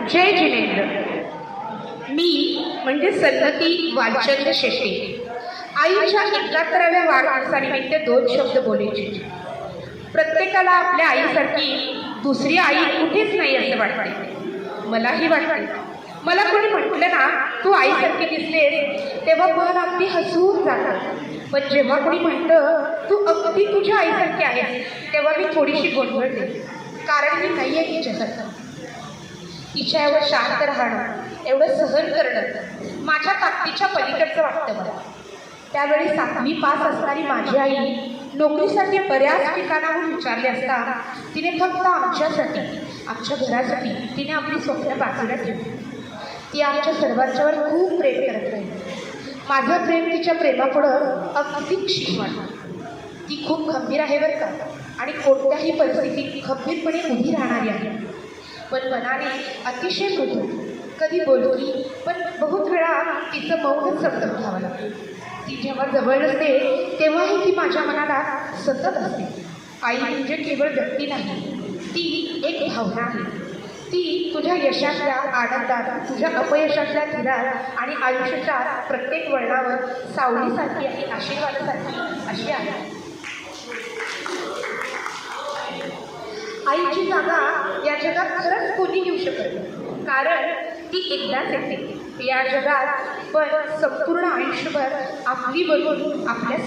जय जिनेंद्र। मी म्हणजे सन्नती वालचंद्र शेट्टी। आईच्या 71व्या वाढदिवसानिमित्त 2 शब्द बोलायचे। प्रत्येकाला आपल्या आईसारखी दुसरी आई कुठेच नाही असं वाटते। मलाही वाटते। मला कोणी म्हटलं ना तू आईसारखी दिसतेस तेव्हा मन अगदी हसून जातं, पण जेव्हा कोणी म्हणतं तू अगदी तुझ्या आईसारखी आहेस तेव्हा मी थोडीशी गोंधळते, कारण मी नाही आहे तिच्यासारखं। तिच्या एवढं शांत राहणं, एवढं सहन करणं माझ्या ताकदीच्या पलीकडचं वाटतं मला। त्यावेळी 7वी पास असणारी माझी आई नोकरीसाठी बऱ्याच ठिकाणाहून विचारले असता तिने फक्त आमच्यासाठी, आमच्या घरासाठी तिने आपली स्वप्न बाजूला ठेवली। ती आमच्या सर्वांच्यावर खूप प्रेम करत राहिली। माझं प्रेम तिच्या प्रेमापुढं अगदी क्षीण वाटतं। ती खूप खंबीर आहे बरं का, आणि कोणत्याही परिस्थितीत खंबीरपणे उभी राहणारी आहे, पण मनाने अतिशय मृदू, कधी बोलकी, पण बहुत वेळा तिचं मौनच समजून घ्यावं लागतं। ती जेव्हा जवळ नसते तेव्हाही ती माझ्या मनाला सतत असते। आई म्हणजे केवळ व्यक्ती नाही, ती एक भावना आहे। ती तुझ्या यशातल्या आनंदात, तुझ्या अपयशातल्या धीरात आणि आयुष्याच्या प्रत्येक वळणावर सावलीसारखी आणि आशीर्वादासारखी अशी आहे। आईची जागा या जगात खरंच कोणी घेऊ शकत नाही, कारण ती एकदाच येते या जगात, पण संपूर्ण आयुष्यभर आपली बनून आपल्या